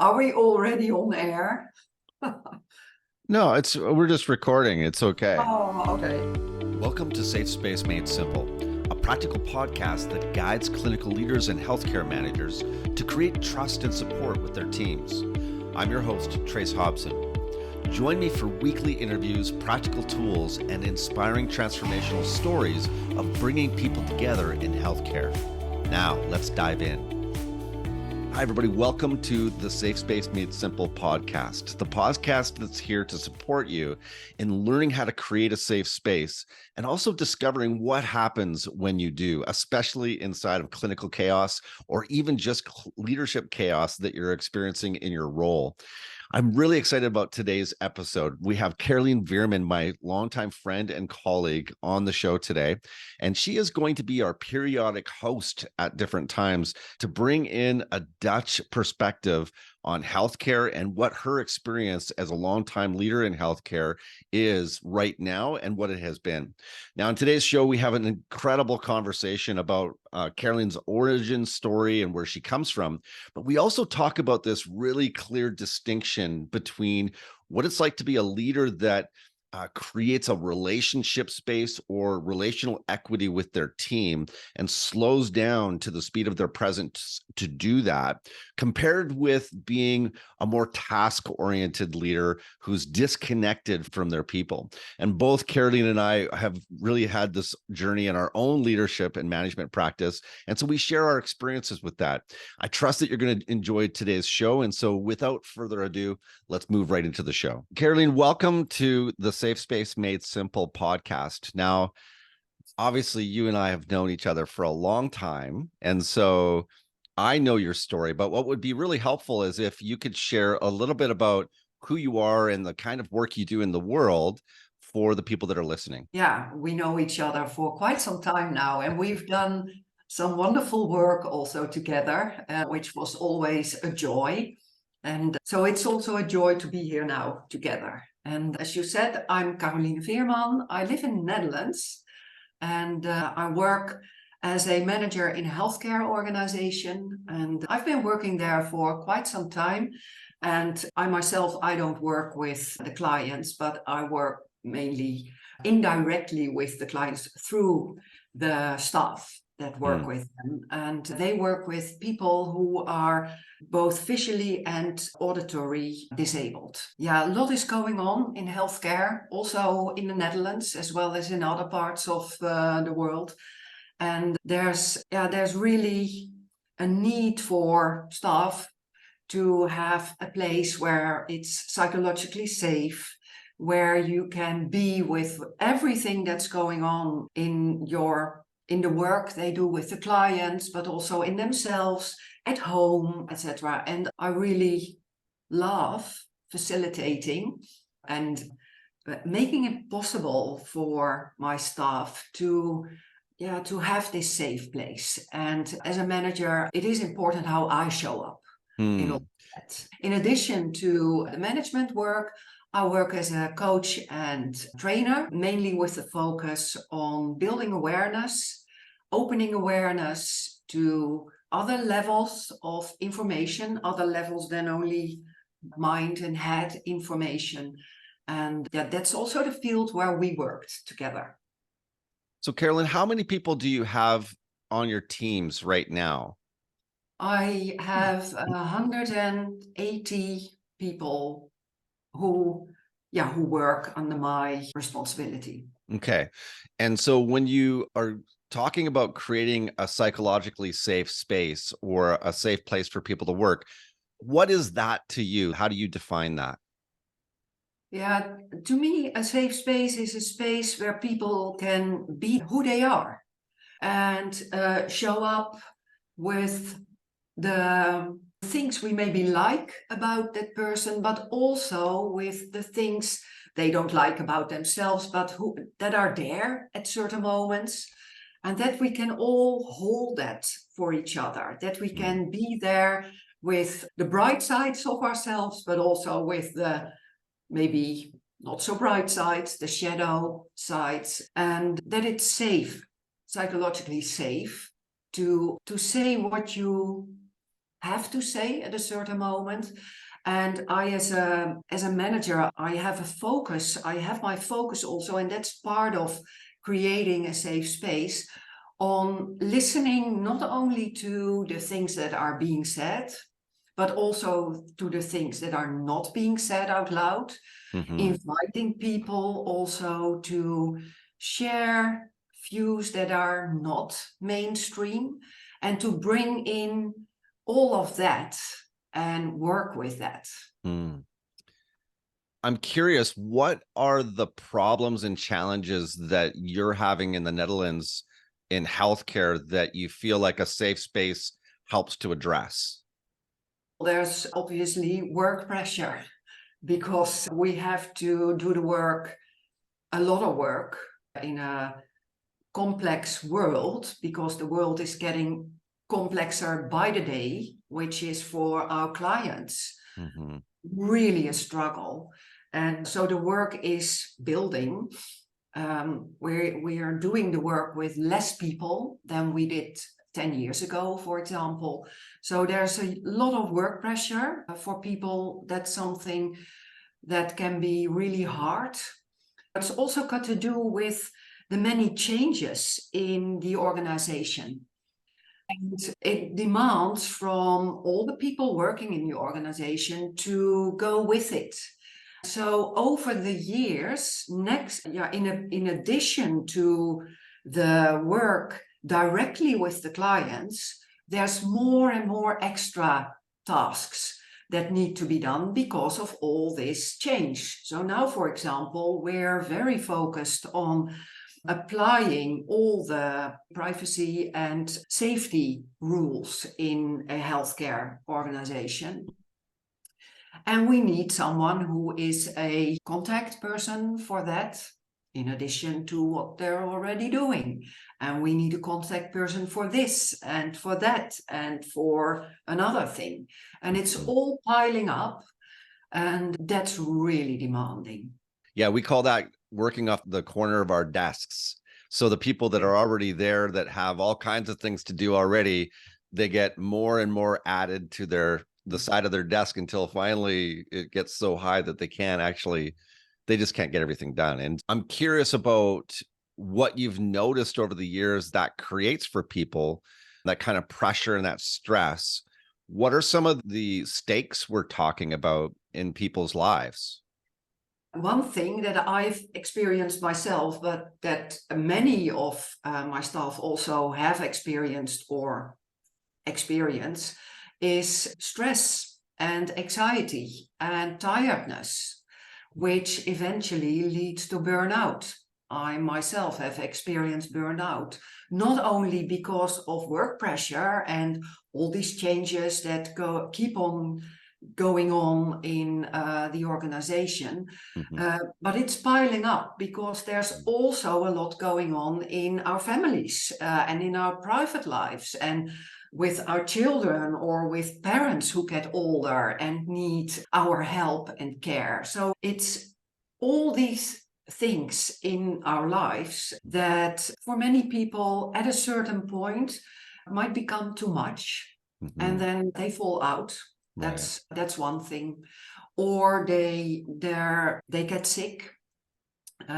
Are we already on air? No, we're just recording. It's okay. Oh, okay. Welcome to Safe Space Made Simple, a practical podcast that guides clinical leaders and healthcare managers to create trust and support with their teams. I'm your host, Trace Hobson. Join me for weekly interviews, practical tools, and inspiring transformational stories of bringing people together in healthcare. Now, let's dive in. Hi, everybody. Welcome to the Safe Space Made Simple podcast, the podcast that's here to support you in learning how to create a safe space and also discovering what happens when you do, especially inside of clinical chaos or even just leadership chaos that you're experiencing in your role. I'm really excited about today's episode. We have Caroline Veerman, my longtime friend and colleague, on the show today, and she is going to be our periodic host at different times to bring in a Dutch perspective on healthcare and what her experience as a longtime leader in healthcare is right now and what it has been. Now, in today's show, we have an incredible conversation about Caroline's origin story and where she comes from, but we also talk about this really clear distinction between what it's like to be a leader that creates a relationship space or relational equity with their team and slows down to the speed of their presence to do that, compared with being a more task-oriented leader who's disconnected from their people. And both Caroline and I have really had this journey in our own leadership and management practice. And so we share our experiences with that. I trust that you're going to enjoy today's show. And so without further ado, let's move right into the show. Caroline, welcome to the Safe Space Made Simple podcast. Now, obviously, you and I have known each other for a long time. And so I know your story, but what would be really helpful is if you could share a little bit about who you are and the kind of work you do in the world for the people that are listening. Yeah, we know each other for quite some time now, and we've done some wonderful work also together, which was always a joy. And so it's also a joy to be here now together. And as you said, I'm Caroline Veerman. I live in the Netherlands, and I work as a manager in a healthcare organization. And I've been working there for quite some time. And I don't work with the clients, but I work mainly indirectly with the clients through the staff that work with them. And they work with people who are both visually and auditory disabled. Yeah, a lot is going on in healthcare, also in the Netherlands, as well as in other parts of the world. And there's really a need for staff to have a place where it's psychologically safe, where you can be with everything that's going on in the work they do with the clients, but also in themselves, at home, etc. And I really love facilitating and making it possible for my staff to have this safe place. And as a manager, it is important how I show up in all that. In addition to the management work, I work as a coach and trainer, mainly with the focus on building awareness, opening awareness to other levels of information, other levels than only mind and head information. And that's also the field where we worked together. So, Caroline, how many people do you have on your teams right now? I have 180 people who work under my responsibility. Okay. And so when you are talking about creating a psychologically safe space or a safe place for people to work, what is that to you? How do you define that? Yeah, to me, a safe space is a space where people can be who they are and show up with the things we maybe like about that person, but also with the things they don't like about themselves, but that are there at certain moments, and that we can all hold that for each other, that we can be there with the bright sides of ourselves, but also with the maybe not so bright sides, the shadow sides, and that it's safe, psychologically safe, to say what you have to say at a certain moment. And I, as a manager, I have a focus. I have my focus also, and that's part of creating a safe space, on listening not only to the things that are being said, but also to the things that are not being said out loud, inviting people also to share views that are not mainstream, and to bring in all of that and work with that. Mm. I'm curious, what are the problems and challenges that you're having in the Netherlands in healthcare that you feel like a safe space helps to address? There's obviously work pressure, because we have to do the work, a lot of work, in a complex world, because the world is getting complexer by the day, which is for our clients really a struggle. And so the work is building. We are doing the work with less people than we did 10 years ago, for example. So there's a lot of work pressure for people. That's something that can be really hard. It's also got to do with the many changes in the organization. And it demands from all the people working in the organization to go with it. So over the years, in addition to the work directly with the clients, there's more and more extra tasks that need to be done because of all this change. So now, for example, we're very focused on applying all the privacy and safety rules in a healthcare organization. And we need someone who is a contact person for that, in addition to what they're already doing. And we need a contact person for this and for that and for another thing. And it's all piling up, and that's really demanding. Yeah, we call that working off the corner of our desks. So the people that are already there, that have all kinds of things to do already, they get more and more added to the side of their desk until finally it gets so high that they just can't get everything done. And I'm curious about what you've noticed over the years that creates for people, that kind of pressure and that stress. What are some of the stakes we're talking about in people's lives? One thing that I've experienced myself, but that many of my staff also have experienced or experience, is stress and anxiety and tiredness, which eventually leads to burnout. I myself have experienced burnout, not only because of work pressure and all these changes that keep on going on in the organization, but it's piling up because there's also a lot going on in our families and in our private lives, and with our children or with parents who get older and need our help and care. So it's all these things in our lives that for many people at a certain point might become too much, and then they fall out. That's one thing. Or they get sick,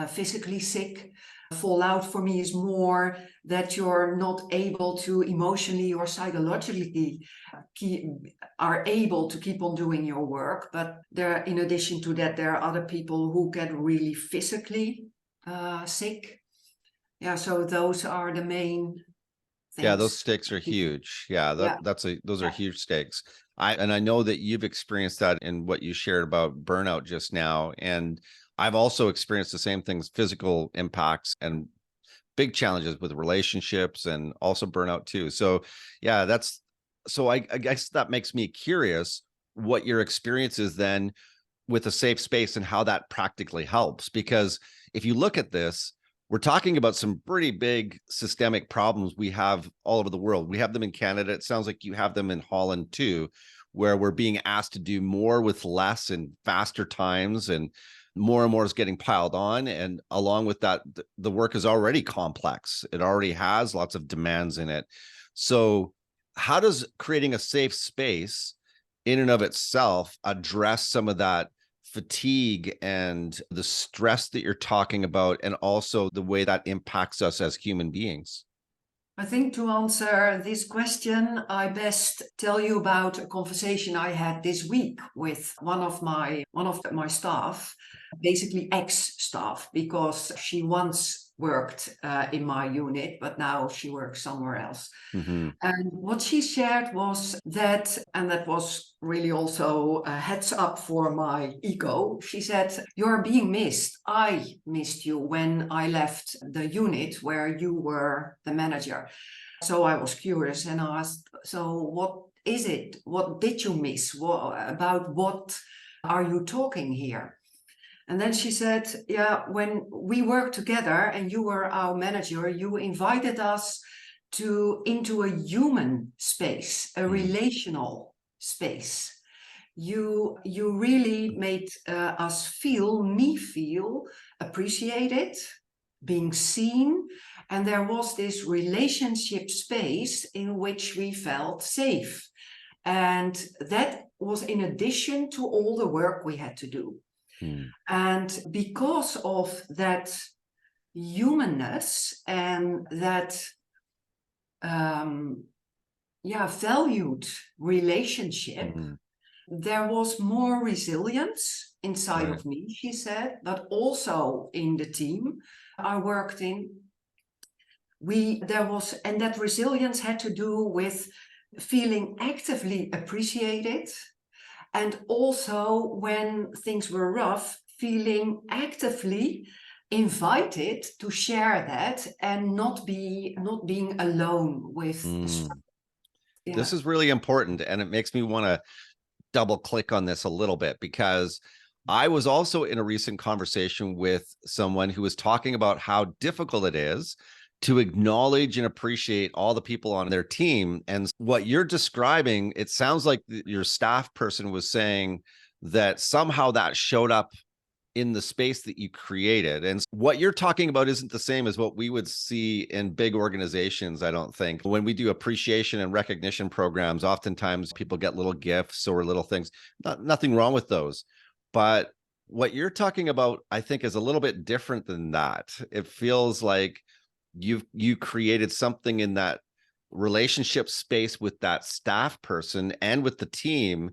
physically sick. Fallout for me is more that you're not able to emotionally or psychologically are able to keep on doing your work. But in addition to that, there are other people who get really physically sick. Yeah, so those are the main things. Yeah, those stakes are huge. Yeah, those are huge stakes. I know that you've experienced that in what you shared about burnout just now. And I've also experienced the same things, physical impacts and big challenges with relationships, and also burnout too. So yeah, I guess that makes me curious what your experience is then with a safe space and how that practically helps. Because if you look at this, we're talking about some pretty big systemic problems we have all over the world. We have them in Canada. It sounds like you have them in Holland too, where we're being asked to do more with less and faster times, and more is getting piled on. And along with that, the work is already complex. It already has lots of demands in it. So how does creating a safe space in and of itself address some of that fatigue and the stress that you're talking about, and also the way that impacts us as human beings? I think to answer this question, I best tell you about a conversation I had this week with one of my staff, basically ex-staff, because she once worked in my unit, but now she works somewhere else. Mm-hmm. And what she shared was that, and that was really also a heads up for my ego. She said, "You're being missed. I missed you when I left the unit where you were the manager." So I was curious and asked, "So what is it? What did you miss? About what are you talking here?" And then she said, "Yeah, when we worked together and you were our manager, you invited us into a human space, a relational space. You really made me feel appreciated, being seen, and there was this relationship space in which we felt safe. And that was in addition to all the work we had to do. Mm. And because of that humanness and that valued relationship, Mm-hmm. there was more resilience inside Right. of me, she said, but also in the team I worked in. And that resilience had to do with feeling actively appreciated, and also when things were rough, feeling actively invited to share that and not being alone with the struggle. Mm. Yeah. This is really important, and it makes me want to double click on this a little bit, because I was also in a recent conversation with someone who was talking about how difficult it is to acknowledge and appreciate all the people on their team. And what you're describing, it sounds like your staff person was saying that somehow that showed up in the space that you created. And what you're talking about isn't the same as what we would see in big organizations, I don't think. When we do appreciation and recognition programs, oftentimes people get little gifts or little things. Nothing wrong with those. But what you're talking about, I think, is a little bit different than that. It feels like you created something in that relationship space with that staff person and with the team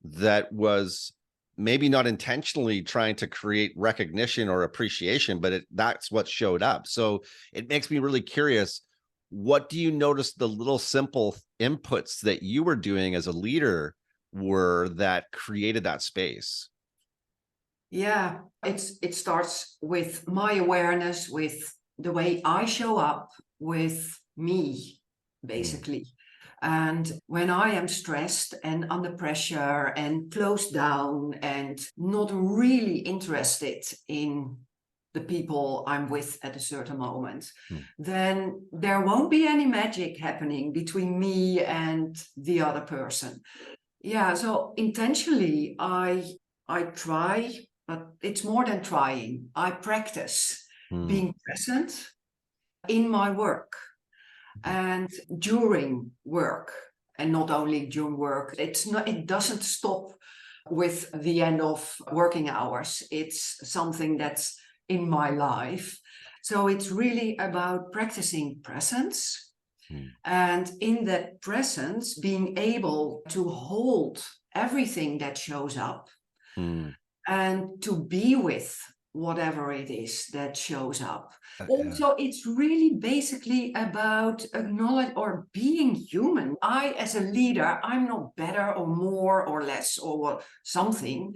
that was maybe not intentionally trying to create recognition or appreciation, but that's what showed up. So it makes me really curious. What do you notice the little simple inputs that you were doing as a leader were that created that space? Yeah, it starts with my awareness, with the way I show up, with me, basically. And when I am stressed and under pressure and closed down and not really interested in the people I'm with at a certain moment, then there won't be any magic happening between me and the other person. Yeah, so intentionally I try, but it's more than trying. I practice Mm. being present in my work and during work, and not only during work. It doesn't stop with the end of working hours. It's something that's in my life. So it's really about practicing presence, and in that presence being able to hold everything that shows up Mm. and to be with whatever it is that shows up. Yeah. Also, it's really basically about acknowledge or being human. I, as a leader, I'm not better or more or less or something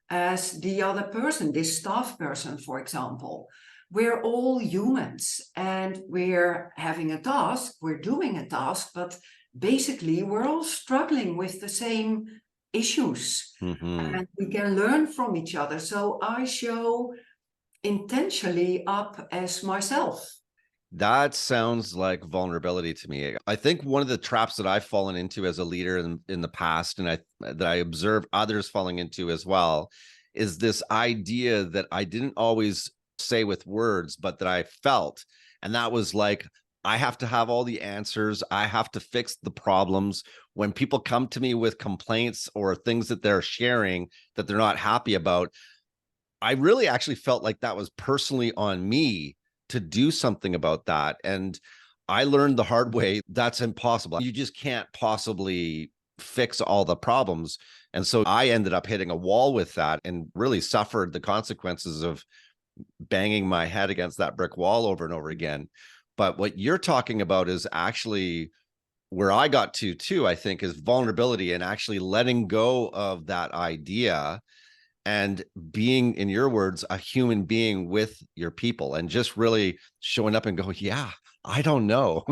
as the other person, this staff person, for example. We're all humans and we're having a task, we're doing a task, but basically we're all struggling with the same issues. Mm-hmm. And we can learn from each other. So I show intentionally up as myself. That sounds like vulnerability to me. I think one of the traps that I've fallen into as a leader in the past, and that I observe others falling into as well, is this idea that I didn't always say with words, but that I felt. And that was like, I have to have all the answers. I have to fix the problems. When people come to me with complaints or things that they're sharing that they're not happy about, I really actually felt like that was personally on me to do something about that. And I learned the hard way that's impossible. You just can't possibly fix all the problems. And so I ended up hitting a wall with that and really suffered the consequences of banging my head against that brick wall over and over again. But what you're talking about is actually where I got to too, I think, is vulnerability and actually letting go of that idea and being, in your words, a human being with your people and just really showing up and go, yeah, I don't know.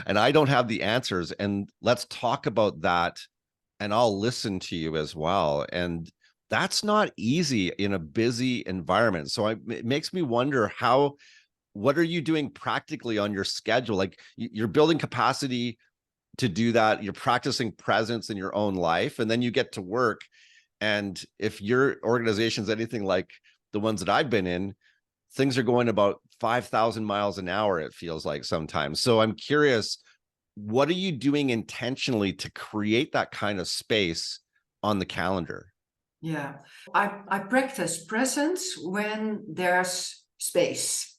And I don't have the answers. And let's talk about that. And I'll listen to you as well. And that's not easy in a busy environment. So it makes me wonder what are you doing practically on your schedule? Like you're building capacity to do that. You're practicing presence in your own life, and then you get to work. And if your organization's anything like the ones that I've been in, things are going about 5,000 miles an hour, it feels like sometimes. So I'm curious, what are you doing intentionally to create that kind of space on the calendar? Yeah, I practice presence when there's space,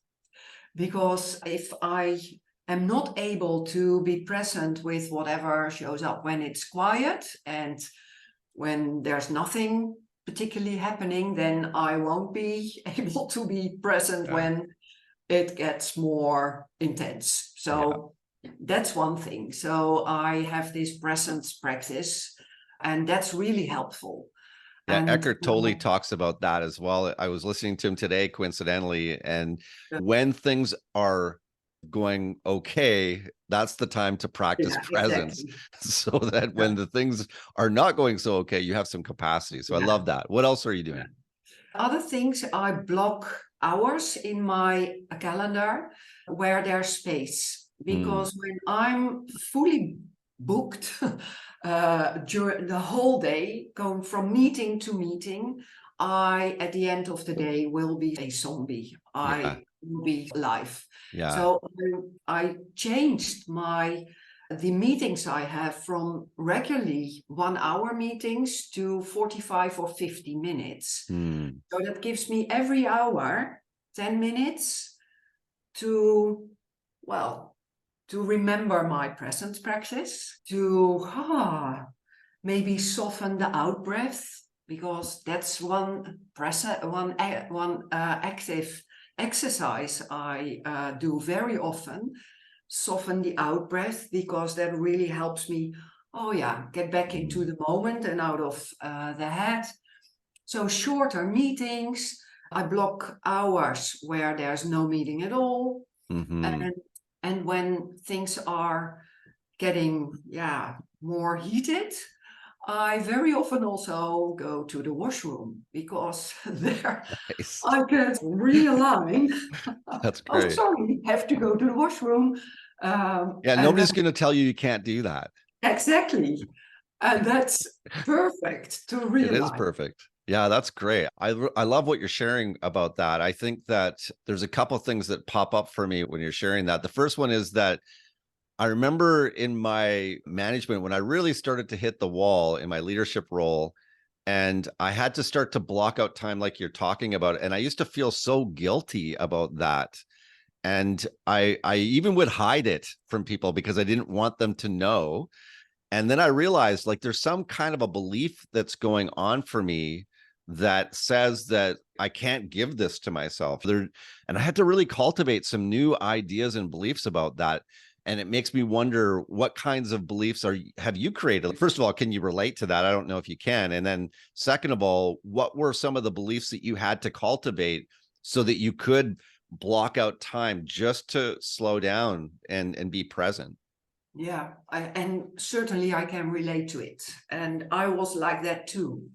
because if I am not able to be present with whatever shows up when it's quiet and when there's nothing particularly happening, then I won't be able to be present when it gets more intense. So that's one thing. So I have this presence practice, and that's really helpful. Yeah, And Eckhart Tolle talks about that as well. I was listening to him today, coincidentally, and when things are going okay, that's the time to practice presence, exactly. so that when the things are not going so okay, you have some capacity. So I Yeah. love that. What else are you doing? Other things, I block hours in my calendar where there's space, because when I'm fully booked during the whole day, going from meeting to meeting, I, at the end of the day, will be a zombie. Yeah, I will be alive. yeah. So I changed the meetings I have from regularly 1 hour meetings to 45 or 50 minutes. So that gives me every hour 10 minutes to, well, to remember my presence practice, to maybe soften the out breath, because that's one active exercise I do very often. Soften the out breath, because that really helps me, get back into the moment and out of the head. So shorter meetings, I block hours where there's no meeting at all. And when things are getting more heated, I very often also go to the washroom, because there Nice. I can realign. That's Oh, great. sorry, have to go to the washroom. Yeah, And nobody's going to tell you can't do that. exactly. And that's perfect to It is realign. perfect. Yeah, that's great. I love what you're sharing about that. I think that there's a couple things that pop up for me when you're sharing that. The first one is that I remember in my management when I really started to hit the wall in my leadership role, and I had to start to block out time like you're talking about. And I used to feel so guilty about that. And I even would hide it from people because I didn't want them to know. And then I realized like there's some kind of a belief that's going on for me that says that I can't give this to myself. And I had to really cultivate some new ideas and beliefs about that. And it makes me wonder, what kinds of beliefs have you created? First of all, can you relate to that? I don't know if you can. And then second of all, what were some of the beliefs that you had to cultivate so that you could block out time just to slow down and be present? Yeah, and certainly I can relate to it. And I was like that too,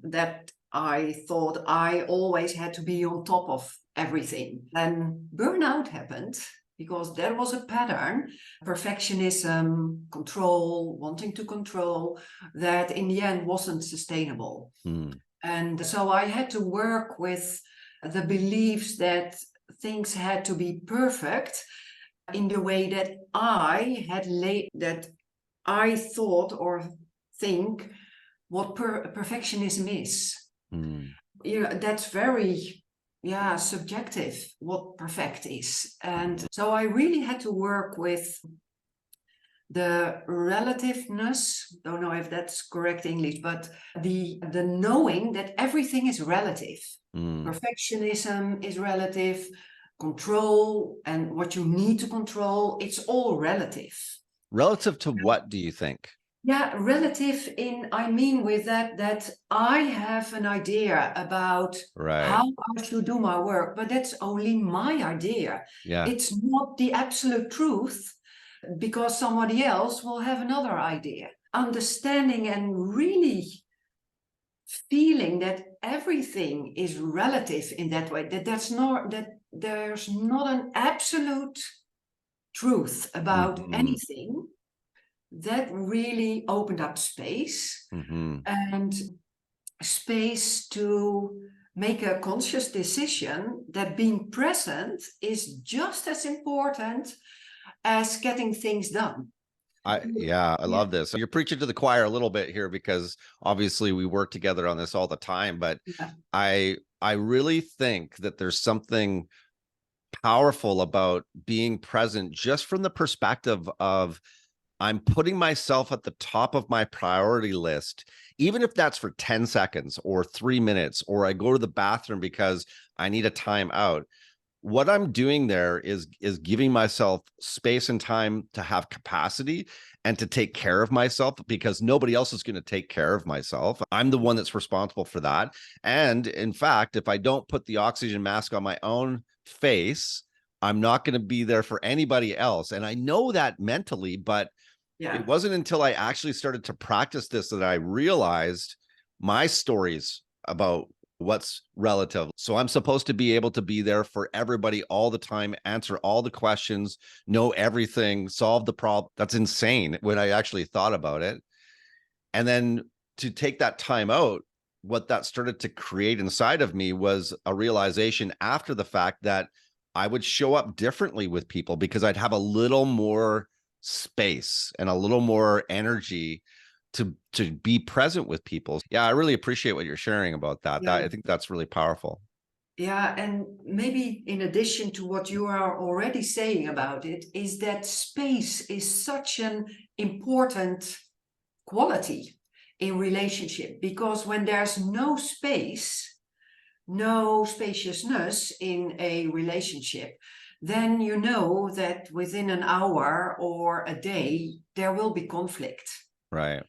that I thought I always had to be on top of everything. Then burnout happened, because there was a pattern, perfectionism, control, wanting to control, that in the end wasn't sustainable. And so I had to work with the beliefs that things had to be perfect. in the way that I had that I thought or think what perfectionism is. That's very subjective, what perfect is. And so I really had to work with the relativeness, don't know if that's correct English, but the knowing that everything is relative. Perfectionism is relative, control and what you need to control, it's all relative. Relative to what do you think? Yeah, relative I mean with that I have an idea about how I should do my work, but that's only my idea. Yeah. It's not the absolute truth, because somebody else will have another idea. Understanding and really feeling that everything is relative in that way, that there's not an absolute truth about anything. That really opened up space and space to make a conscious decision that being present is just as important as getting things done. I love this. You're preaching to the choir a little bit here, because obviously we work together on this all the time, but I really think that there's something powerful about being present, just from the perspective of I'm putting myself at the top of my priority list, even if that's for 10 seconds or 3 minutes, or I go to the bathroom because I need a time out. What I'm doing there is giving myself space and time to have capacity and to take care of myself, because nobody else is going to take care of myself. I'm the one that's responsible for that. And in fact, if I don't put the oxygen mask on my own face, I'm not going to be there for anybody else. And I know that mentally, but it wasn't until I actually started to practice this that I realized my stories about what's relative. So I'm supposed to be able to be there for everybody all the time, answer all the questions, know everything, solve the problem. That's insane when I actually thought about it. And then to take that time out, what that started to create inside of me was a realization after the fact that I would show up differently with people, because I'd have a little more space and a little more energy to be present with people. Yeah, I really appreciate what you're sharing about that. I think that's really powerful. Yeah, and maybe in addition to what you are already saying about it, is that space is such an important quality in relationship, because when there's no space, no spaciousness in a relationship, then you know that within an hour or a day, there will be conflict. Right.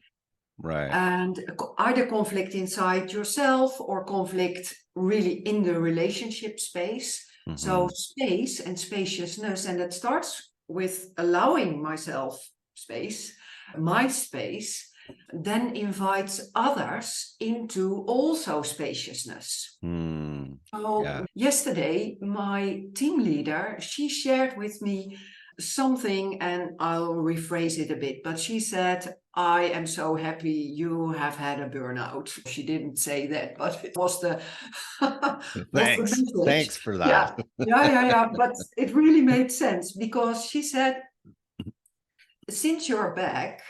And either conflict inside yourself or conflict really in the relationship space. So space and spaciousness, and it starts with allowing myself space, my space, then invites others into also spaciousness. So yesterday, my team leader, she shared with me something, and I'll rephrase it a bit, but she said, I am so happy you have had a burnout. She didn't say that, but it was the Thanks for that. Yeah. But it really made sense, because she said, since you're back,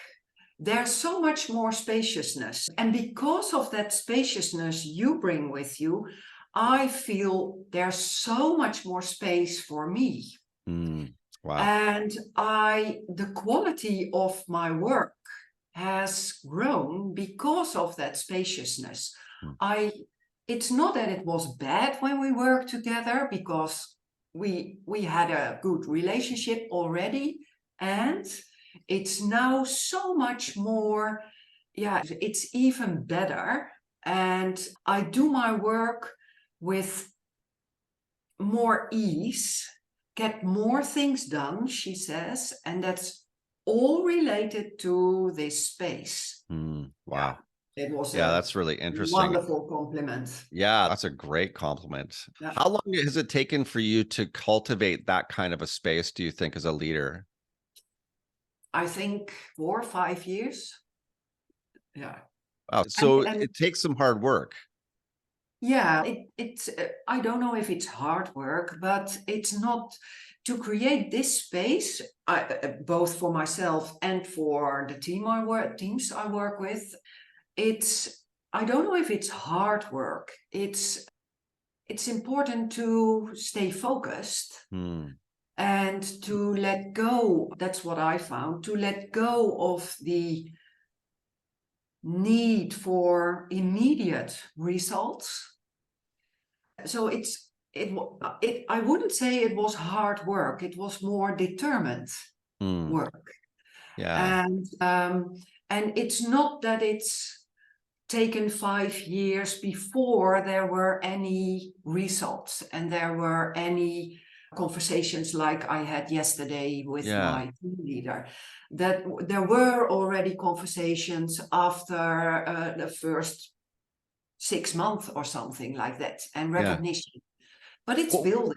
there's so much more spaciousness. And because of that spaciousness you bring with you, I feel there's so much more space for me. Wow. And the quality of my work has grown because of that spaciousness. It's not that it was bad when we worked together, because we had a good relationship already, and it's now so much more, it's even better. And I do my work with more ease, get more things done, she says, and that's all related to this space. Wow. It was that's really interesting. Wonderful compliment. Yeah, that's a great compliment. How long has it taken for you to cultivate that kind of a space, do you think, as a leader? I think 4 or 5 years. Yeah. Wow. So it takes some hard work. Yeah, it's I don't know if it's hard work, but it's not to create this space, both for myself and for the teams I work with, I don't know if it's hard work. It's important to stay focused and to let go. That's what I found, to let go of the need for immediate results. So I wouldn't say it was hard work. It was more determined work. Yeah. And it's not that it's taken 5 years before there were any results and there were any conversations like I had yesterday with my team leader, that there were already conversations after the first 6 months or something like that, and recognition. But it's building.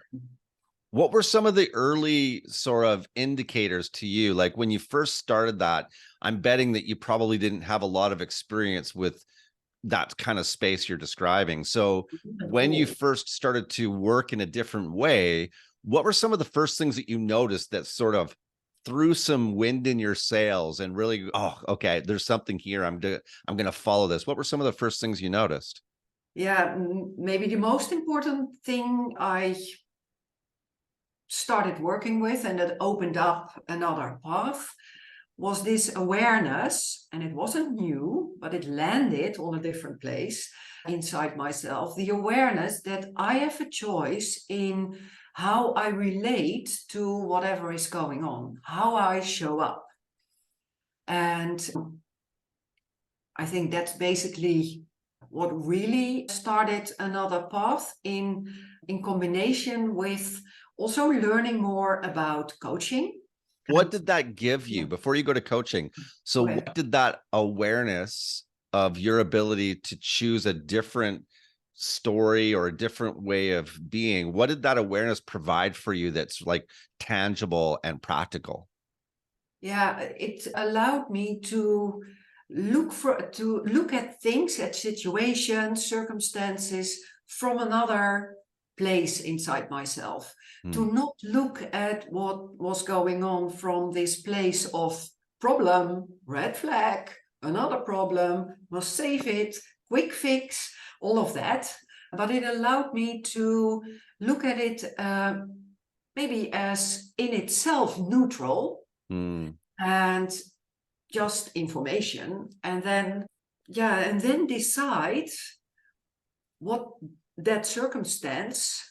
What were some of the early sort of indicators to you? Like when you first started that, I'm betting that you probably didn't have a lot of experience with that kind of space you're describing. So when you first started to work in a different way, what were some of the first things that you noticed that sort of threw some wind in your sails and really, oh, okay, there's something here. I'm going to follow this. What were some of the first things you noticed? Yeah, maybe the most important thing I started working with, and that opened up another path, was this awareness. And it wasn't new, but it landed on a different place inside myself. The awareness that I have a choice in how I relate to whatever is going on, how I show up. And I think that's basically what really started another path in combination with also learning more about coaching. What did that give you before you go to coaching? So what did that awareness of your ability to choose a different story or a different way of being, what did that awareness provide for you that's like tangible and practical? Yeah, it allowed me to look at things, at situations, circumstances from another place inside myself, to not look at what was going on from this place of problem, red flag, another problem, must save it, quick fix, all of that. But it allowed me to look at it maybe as in itself neutral and just information, and then decide what that circumstance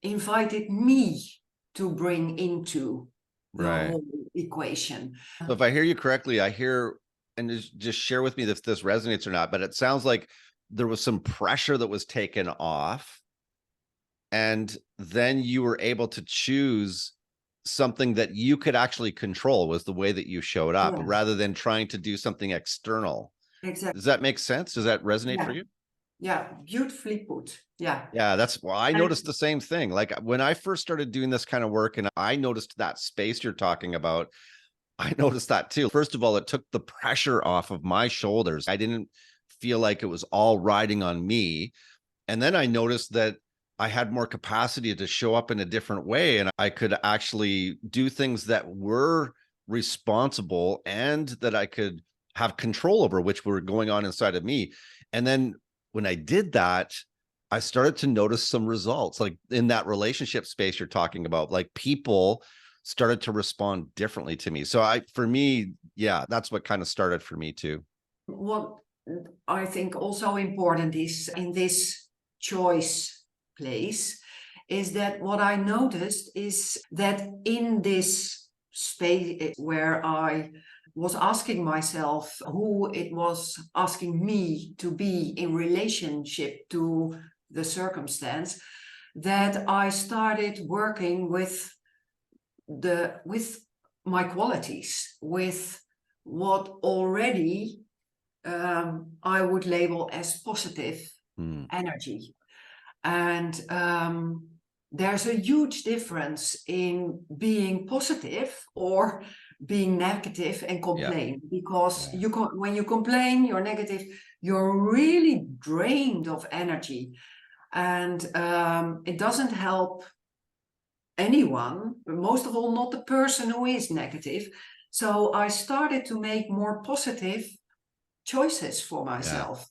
invited me to bring into the whole equation. So if I hear you correctly, I hear, and just share with me if this resonates or not, but it sounds like there was some pressure that was taken off, and then you were able to choose something that you could actually control, was the way that you showed up, rather than trying to do something external. Exactly. Does that make sense? Does that resonate for you? Yeah, beautifully put. Yeah. Yeah, that's well, I noticed the same thing. Like when I first started doing this kind of work and I noticed that space you're talking about, I noticed that too. First of all, it took the pressure off of my shoulders. I didn't feel like it was all riding on me. And then I noticed that I had more capacity to show up in a different way, and I could actually do things that were responsible and that I could have control over, which were going on inside of me. And then when I did that, I started to notice some results, like in that relationship space you're talking about, like people started to respond differently to me. So for me, yeah, that's what kind of started for me too. What I think also important is in this choice place is that what I noticed is that in this space where I was asking myself who it was asking me to be in relationship to the circumstance, that I started working with my qualities, with what already I would label as positive energy. And there's a huge difference in being positive or being negative and complain, because when you complain, you're negative, you're really drained of energy, and it doesn't help anyone, most of all, not the person who is negative. So I started to make more positive choices for Yeah. myself.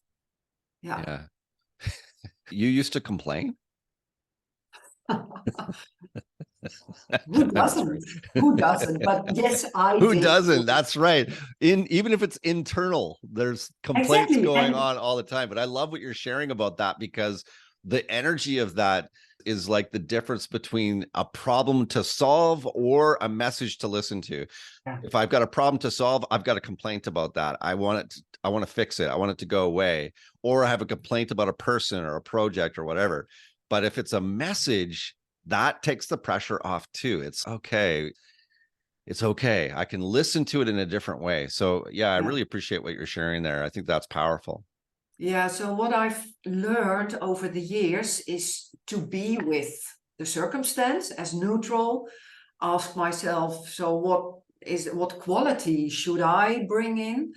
Yeah. Yeah. You used to complain? Who That's right. doesn't? Who doesn't? But yes, I Who did. doesn't? That's right. Even if it's internal, there's complaints Exactly. going And on all the time. But I love what you're sharing about that, because the energy of that is like the difference between a problem to solve or a message to listen to. yeah, If I've got a problem to solve, I've got a complaint about that. I want to fix it. I want it to go away. Or I have a complaint about a person or a project or whatever. But if it's a message, that takes the pressure off too. It's okay. I can listen to it in a different way. So yeah, I yeah. really appreciate what you're sharing there. I think that's powerful. Yeah, so what I've learned over the years is to be with the circumstance as neutral, ask myself, so what quality should I bring in?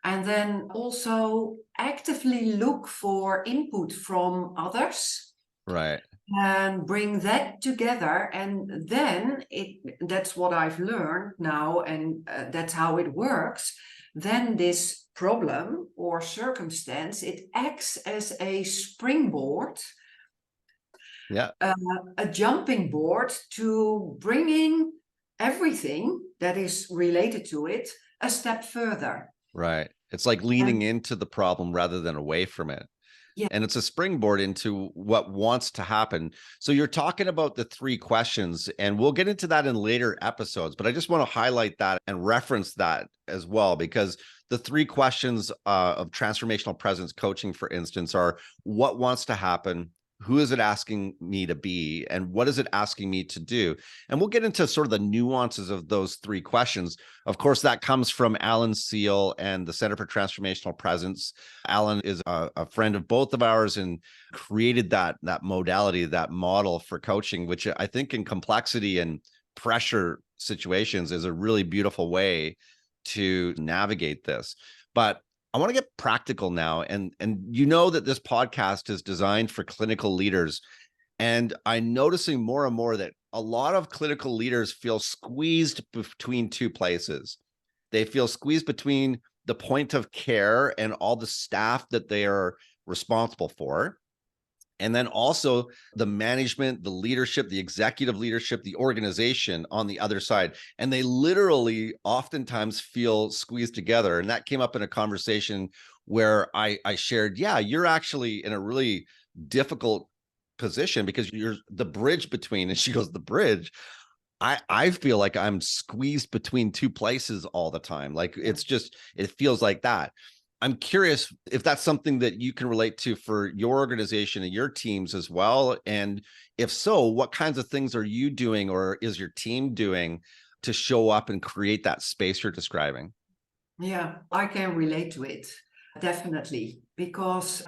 And then also actively look for input from others Right. and bring that together. And then that's what I've learned now, and that's how it works. Then this problem or circumstance, it acts as a springboard, Yeah. a jumping board to bringing everything that is related to it a step further. Right. It's like leaning into the problem rather than away from it. Yeah. And it's a springboard into what wants to happen. So you're talking about the 3 questions, and we'll get into that in later episodes, but I just want to highlight that and reference that as well, because the 3 questions of transformational presence coaching, for instance, are: what wants to happen? Who is it asking me to be? And what is it asking me to do? And we'll get into sort of the nuances of those 3 questions. Of course, that comes from Alan Seal and the Center for Transformational Presence. Alan is a friend of both of ours and created that modality, that model for coaching, which I think in complexity and pressure situations is a really beautiful way to navigate this. But I want to get practical now. And you know that this podcast is designed for clinical leaders. And I'm noticing more and more that a lot of clinical leaders feel squeezed between 2 places. They feel squeezed between the point of care and all the staff that they are responsible for, and then also the management, the leadership, the executive leadership, the organization on the other side. And they literally oftentimes feel squeezed together. And that came up in a conversation where I shared, yeah, you're actually in a really difficult position because you're the bridge between, and she goes, the bridge. I feel like I'm squeezed between 2 places all the time. Like it feels like that. I'm curious if that's something that you can relate to for your organization and your teams as well. And if so, what kinds of things are you doing or is your team doing to show up and create that space you're describing? Yeah, I can relate to it, definitely, because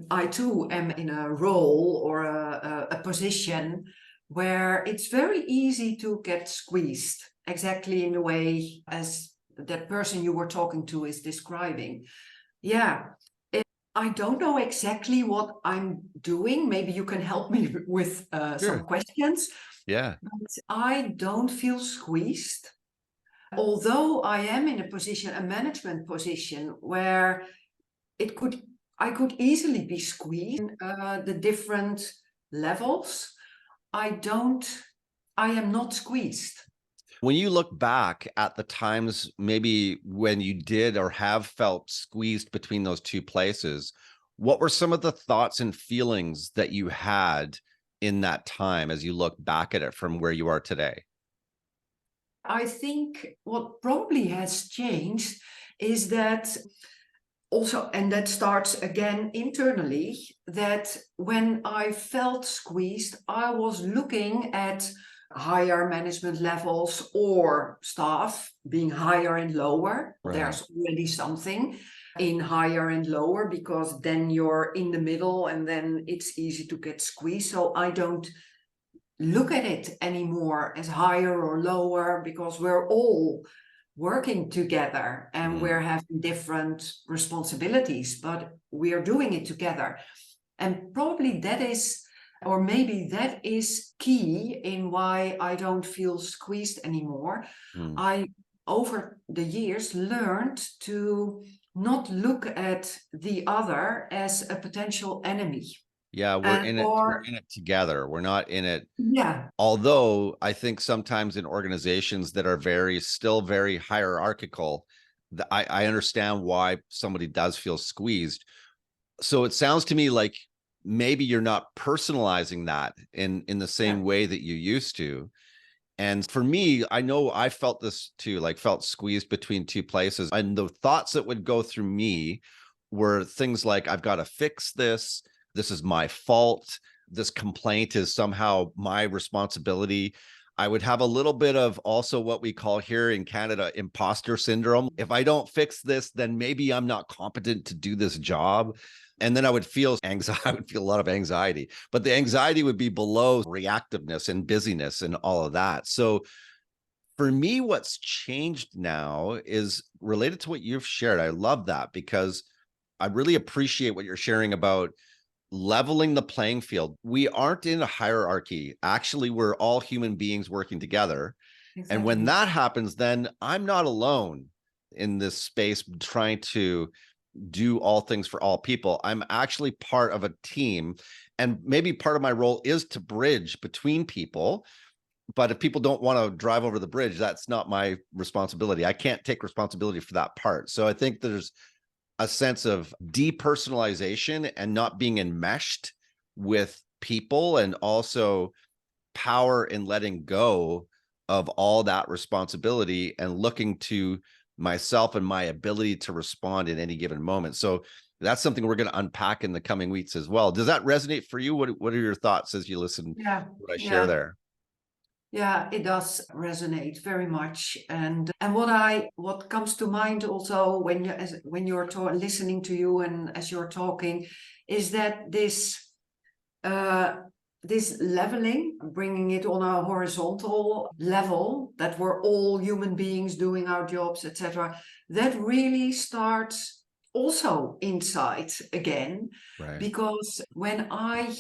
I too am in a role or a position where it's very easy to get squeezed, exactly in the way as that person you were talking to is describing. Yeah, I don't know exactly what I'm doing. Maybe you can help me with some Sure. questions. Yeah. But I don't feel squeezed. Although I am in a position, a management position, where I could easily be squeezed the different levels. I am not squeezed. When you look back at the times maybe when you did or have felt squeezed between those 2 places, what were some of the thoughts and feelings that you had in that time as you look back at it from where you are today? I think what probably has changed is that also, and that starts again internally, that when I felt squeezed, I was looking at higher management levels or staff being higher and lower. Right. There's already something in higher and lower because then you're in the middle and then it's easy to get squeezed. So I don't look at it anymore as higher or lower because we're all working together and we're having different responsibilities, but we are doing it together. And probably that is or maybe that is key in why I don't feel squeezed anymore. Mm. I, over the years, learned to not look at the other as a potential enemy. Yeah, we're in it. We're in it together. We're not in it. Yeah. Although I think sometimes in organizations that are still very hierarchical, I understand why somebody does feel squeezed. So it sounds to me like maybe you're not personalizing that in the same way that you used to. And for me, I know I felt this too, like felt squeezed between two places. And the thoughts that would go through me were things like, I've got to fix this. This is my fault. This complaint is somehow my responsibility. I would have a little bit of also what we call here in Canada, imposter syndrome. If I don't fix this, then maybe I'm not competent to do this job. And then I would feel anxiety. I would feel a lot of anxiety, but the anxiety would be below reactiveness and busyness and all of that. So for me, what's changed now is related to what you've shared. I love that because I really appreciate what you're sharing about leveling the playing field. We aren't in a hierarchy. Actually, we're all human beings working together. Exactly. And when that happens, then I'm not alone in this space trying to do all things for all people. I'm actually part of a team, and maybe part of my role is to bridge between people. But if people don't want to drive over the bridge, that's not my responsibility. I can't take responsibility for that part. So I think there's a sense of depersonalization and not being enmeshed with people, and also power in letting go of all that responsibility and looking to myself and my ability to respond in any given moment. So that's something we're going to unpack in the coming weeks as well. Does that resonate for you? What are your thoughts as you listen to what I share there? Yeah, it does resonate very much. And what comes to mind also when you're listening to you and as you're talking, is that this leveling, bringing it on a horizontal level, that we're all human beings doing our jobs, etc., that really starts also inside again. Right. Because when I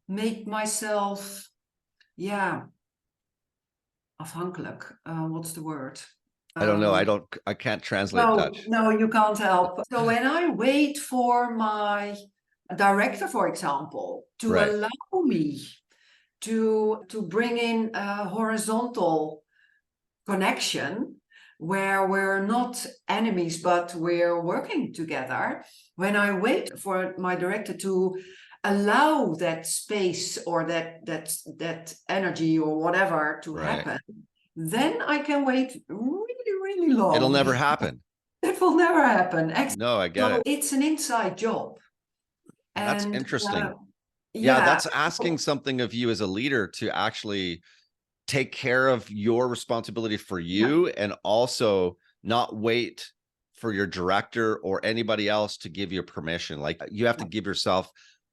make myself, afhankelijk, what's the word? I don't know. I can't translate Dutch. No, you can't help. So when I wait for my director, for example, to allow me to bring in a horizontal connection where we're not enemies, but we're working together. When I wait for my director to allow that space or that energy or whatever to happen, then I can wait really, really long. It'll never happen. It will never happen. No, I get it. It's an inside job. That's interesting. Yeah, that's asking something of you as a leader to actually take care of your responsibility for you, and also not wait for your director or anybody else to give you permission. Like, you have to give yourself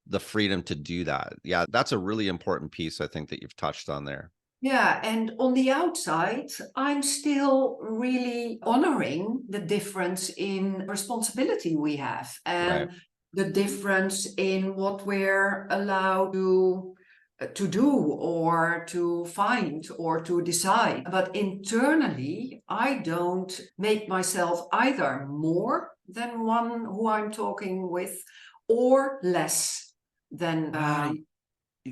the freedom to do that. Yeah, that's a really important piece, I think, that you've touched on there. Yeah, and on the outside, I'm still really honoring the difference in responsibility we have, and the difference in what we're allowed to do or to find or to decide. But internally, I don't make myself either more than one who I'm talking with or less than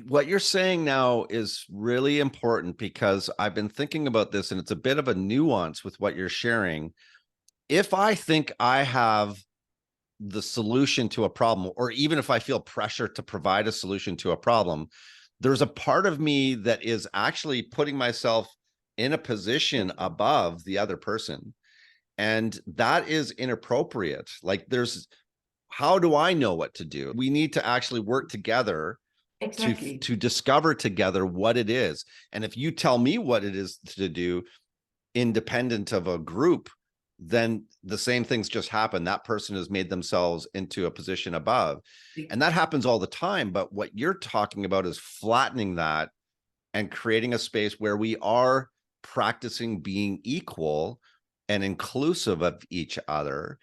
what you're saying now is really important, because I've been thinking about this, and it's a bit of a nuance with what you're sharing. If I think I have the solution to a problem, or even if I feel pressure to provide a solution to a problem, there's a part of me that is actually putting myself in a position above the other person. And that is inappropriate. Like, how do I know what to do? We need to actually work together to discover together what it is. And if you tell me what it is to do, independent of a group, then the same things just happen. That person has made themselves into a position above. And that happens all the time. But what you're talking about is flattening that and creating a space where we are practicing being equal and inclusive of each other.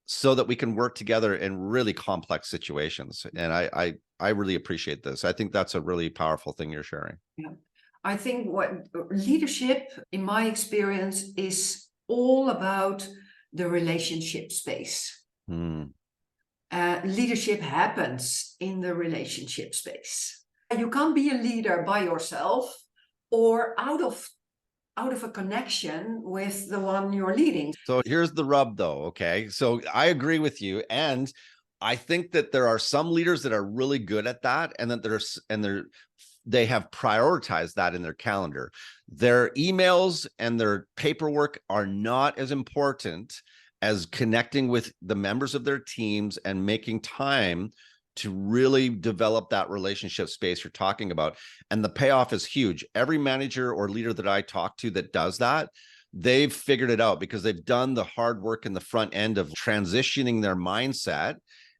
so that we can work together in really complex situations. And I really appreciate this. I think that's a really powerful thing you're sharing. Yeah. I think what leadership, in my experience, is all about the relationship space. Leadership happens in the relationship space. You can't be a leader by yourself or out of a connection with the one you're leading. So here's the rub though, okay? So I agree with you. And I think that there are some leaders that are really good at that, and that they have prioritized that in their calendar. Their emails and their paperwork are not as important as connecting with the members of their teams and making time to really develop that relationship space you're talking about. And the payoff is huge. Every manager or leader that I talk to that does that, they've figured it out because they've done the hard work in the front end of transitioning their mindset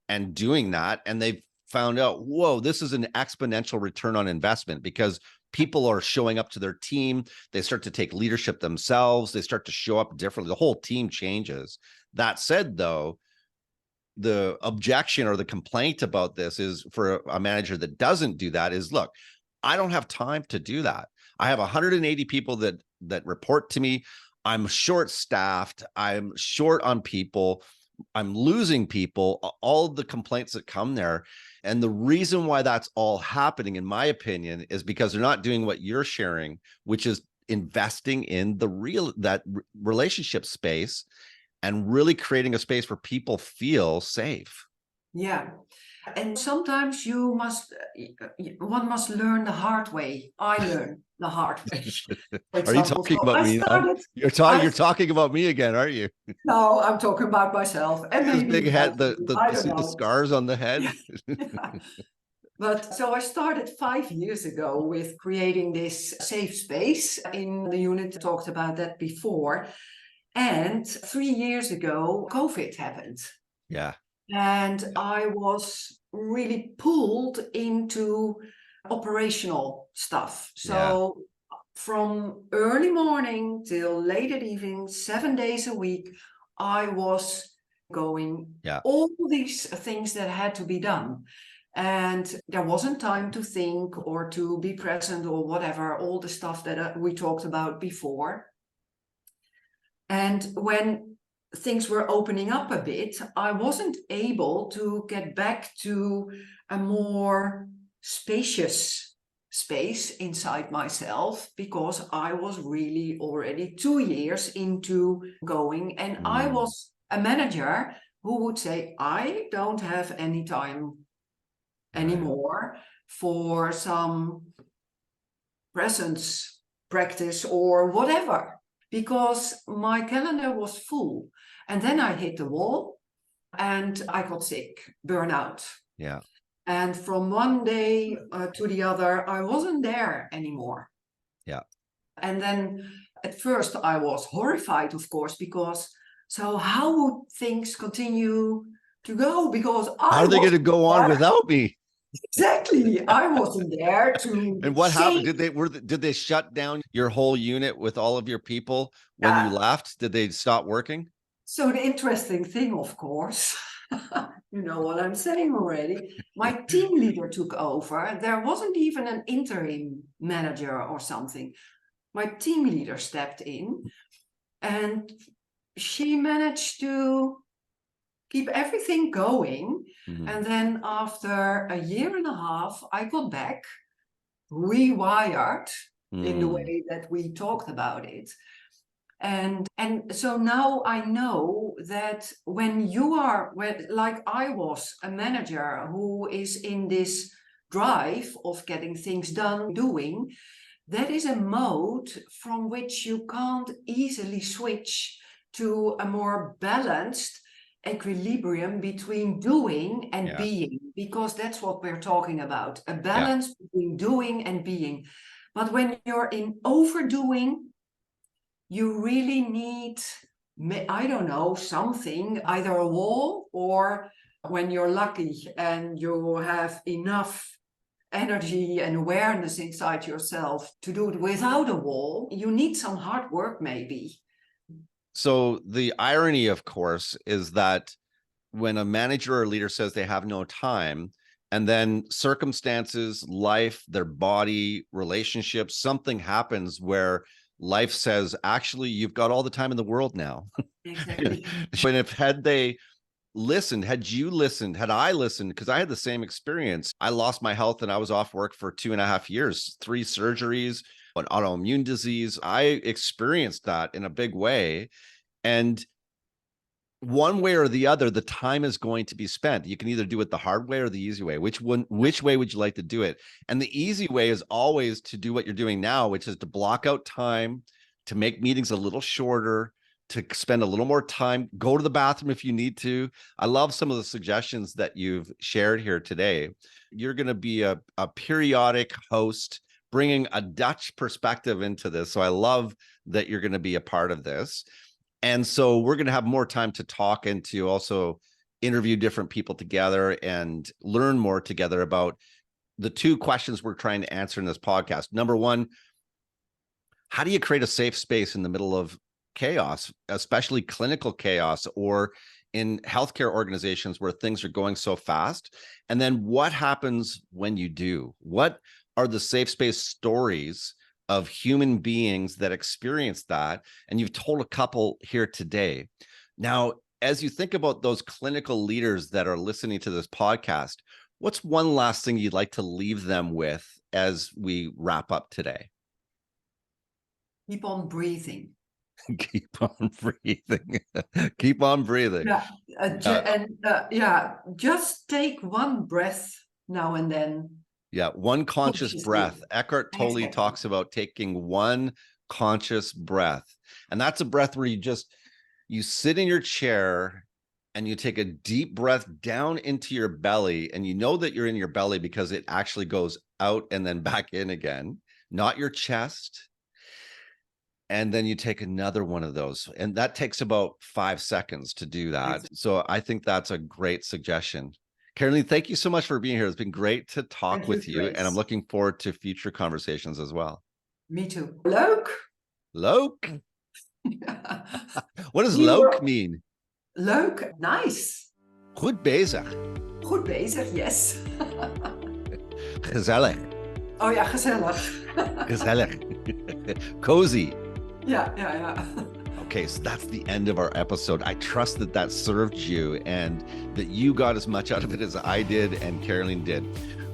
and doing that. And they've found out, whoa, this is an exponential return on investment, because people are showing up to their team. They start to take leadership themselves. They start to show up differently. The whole team changes. That said, though, the objection or the complaint about this is, for a manager that doesn't do that, is, look, I don't have time to do that. I have 180 people that report to me. I'm short staffed. I'm short on people. I'm losing people, all the complaints that come there. And the reason why that's all happening, in my opinion, is because they're not doing what you're sharing, which is investing in that relationship space and really creating a space where people feel safe. Yeah. And sometimes one must learn the hard way. I learned the hard way. Are you talking about me now? You're talking about me again, aren't you? No, I'm talking about myself. And this maybe big head, the scars on the head. Yeah. But so I started 5 years ago with creating this safe space. In the unit, I talked about that before. And 3 years ago, COVID happened. Yeah. And I was really pulled into operational stuff. So from early morning till late at evening, 7 days a week, I was going all these things that had to be done. And there wasn't time to think or to be present or whatever, all the stuff that we talked about before. And when things were opening up a bit, I wasn't able to get back to a more spacious space inside myself, because I was really already 2 years into going, and I was a manager who would say, I don't have any time anymore for some presence practice or whatever, because my calendar was full. And then I hit the wall and I got sick, burnout. Yeah. And from one day to the other, I wasn't there anymore. Yeah. And then at first I was horrified, of course, because so how would things continue to go? Because how are they going to go on without me? Exactly. I wasn't there to. And what happened? Did they shut down your whole unit with all of your people when you left? Did they stop working? So the interesting thing, of course, you know what I'm saying already, my team leader took over. There wasn't even an interim manager or something. My team leader stepped in and she managed to keep everything going. And then after a year and a half, I got back rewired in the way that we talked about it. And so now I know that when you are, like I was, a manager who is in this drive of getting things done, doing, that is a mode from which you can't easily switch to a more balanced equilibrium between doing and being, because that's what we're talking about, a balance between doing and being. But when you're in overdoing, you really need, I don't know, something, either a wall, or when you're lucky and you have enough energy and awareness inside yourself to do it without a wall, you need some hard work maybe. So the irony, of course, is that when a manager or leader says they have no time, and then circumstances, life, their body, relationships, something happens where life says, actually, you've got all the time in the world now. Exactly. And if had they listened, had you listened, had I listened, because I had the same experience. I lost my health and I was off work for 2.5 years, 3 surgeries, an autoimmune disease. I experienced that in a big way. And one way or the other, the time is going to be spent. You can either do it the hard way or the easy way. Which way would you like to do it? And the easy way is always to do what you're doing now, which is to block out time, to make meetings a little shorter, to spend a little more time, go to the bathroom if you need to. I love some of the suggestions that you've shared here today. You're going to be a periodic host, bringing a Dutch perspective into this. So I love that you're going to be a part of this. And so we're going to have more time to talk and to also interview different people together and learn more together about the 2 questions we're trying to answer in this podcast. Number 1, how do you create a safe space in the middle of chaos, especially clinical chaos or in healthcare organizations where things are going so fast? And then what happens when you do? What are the safe space stories of human beings that experience that? And you've told a couple here today. Now, as you think about those clinical leaders that are listening to this podcast, what's one last thing you'd like to leave them with as we wrap up today? Keep on breathing. Keep on breathing. Keep on breathing. Yeah, just take one breath now and then. Yeah, one conscious breath. Eckhart Tolle Exactly. talks about taking one conscious breath. And that's a breath where you sit in your chair and you take a deep breath down into your belly, and you know that you're in your belly because it actually goes out and then back in again, not your chest. And then you take another one of those, and that takes about 5 seconds to do that. So I think that's a great suggestion. Caroline, thank you so much for being here. It's been great to talk with you, and I'm looking forward to future conversations as well. Me too. Leuk. Leuk? What does leuk mean? Leuk, nice. Goed bezig. Goed bezig, yes. Gezellig. Oh ja, gezellig. Gezellig. Cozy. Yeah. Okay, so that's the end of our episode. I trust that that served you and that you got as much out of it as I did and Caroline did.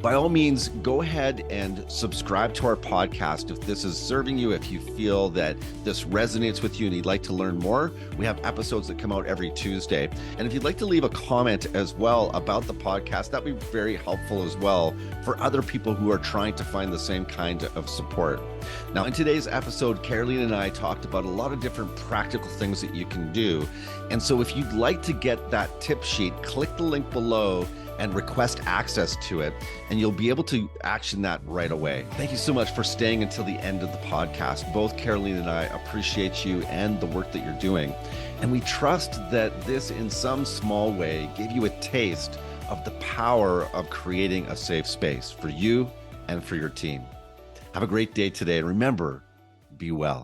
By all means, go ahead and subscribe to our podcast if this is serving you, if you feel that this resonates with you and you'd like to learn more. We have episodes that come out every Tuesday. And if you'd like to leave a comment as well about the podcast, that'd be very helpful as well for other people who are trying to find the same kind of support. Now, in today's episode, Caroline and I talked about a lot of different practical things that you can do. And so if you'd like to get that tip sheet, click the link below and request access to it, and you'll be able to action that right away. Thank you so much for staying until the end of the podcast. Both Caroline and I appreciate you and the work that you're doing. And we trust that this, in some small way, gave you a taste of the power of creating a safe space for you and for your team. Have a great day today. And remember, be well.